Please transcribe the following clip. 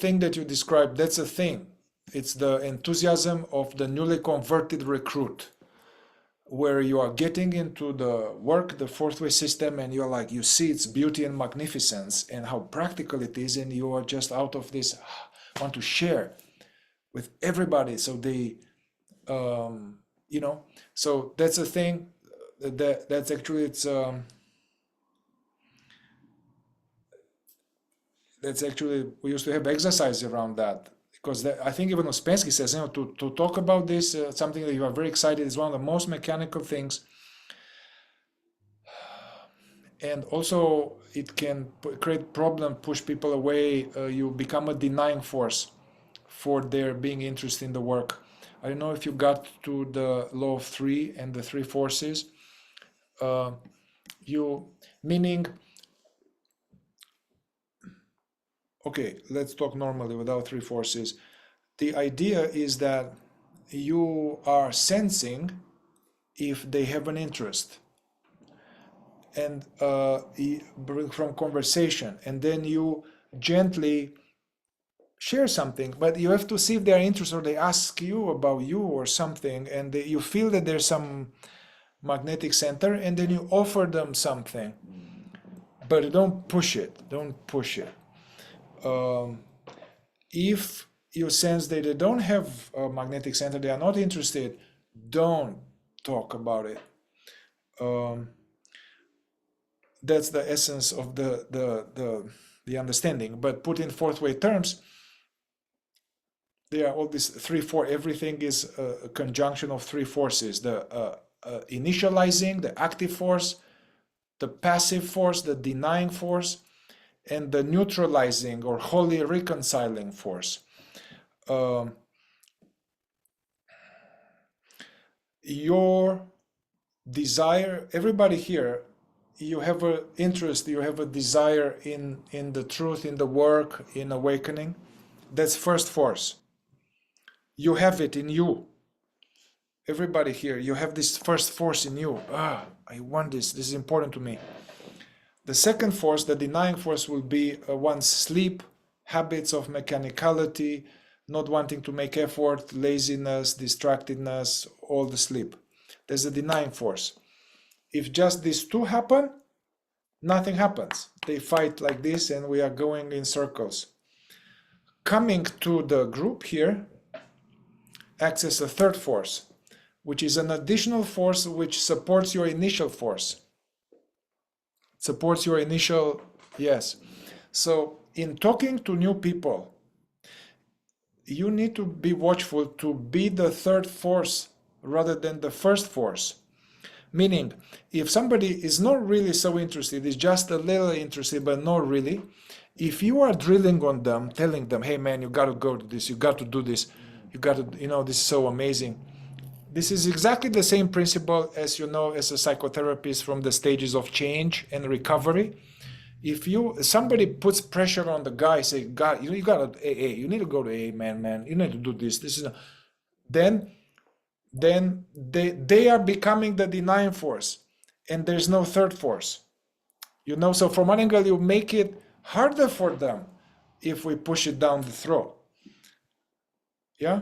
thing that you described, that's a thing. It's the enthusiasm of the newly converted recruit, where you are getting into the work, the fourth way system, and you're like, you see its beauty and magnificence and how practical it is, and you are just out of this, want to share with everybody. So they, you know, so that's a thing that's actually, that's actually, we used to have exercise around that, because I think even Ouspensky says, you know, to talk about this, something that you are very excited, is one of the most mechanical things. And also it can create problem, push people away. You become a denying force for their being interested in the work. I don't know if you got to the law of three and the three forces. Meaning, okay, let's talk normally without three forces. The idea is that you are sensing if they have an interest, and from conversation, and then you gently share something, but you have to see if they are interested, or they ask you about you or something, and you feel that there's some magnetic center, and then you offer them something, but don't push it. If you sense that they don't have a magnetic center, they are not interested, don't talk about it. That's the essence of the understanding. But put in fourth way terms, there are all these three, four, everything is a conjunction of three forces: the initializing, the active force, the passive force, the denying force, and the neutralizing or wholly reconciling force. Your desire, everybody here, you have an interest, you have a desire in the truth, in the work, in awakening. That's first force. You have it in you. Everybody here, you have this first force in you. I want this. This is important to me. The second force, the denying force, will be one's sleep, habits of mechanicality, not wanting to make effort, laziness, distractedness, all the sleep. There's a denying force. If just these two happen, nothing happens. They fight like this, and we are going in circles. Coming to the group here acts as a third force, which is an additional force which supports your initial force. Supports your initial, yes. So in talking to new people, you need to be watchful to be the third force rather than the first force. Meaning, if somebody is not really so interested, is just a little interested, but not really, if you are drilling on them, telling them, hey man, you got to go to this, you got to do this, you got to, you know, this is so amazing. This is exactly the same principle as, you know, as a psychotherapist from the stages of change and recovery. If somebody puts pressure on the guy, say, God, you got to AA, you need to go to AA, man, you need to do this. This is then they are becoming the denying force, and there's no third force. You know, so from one angle, you make it harder for them if we push it down the throat. Yeah.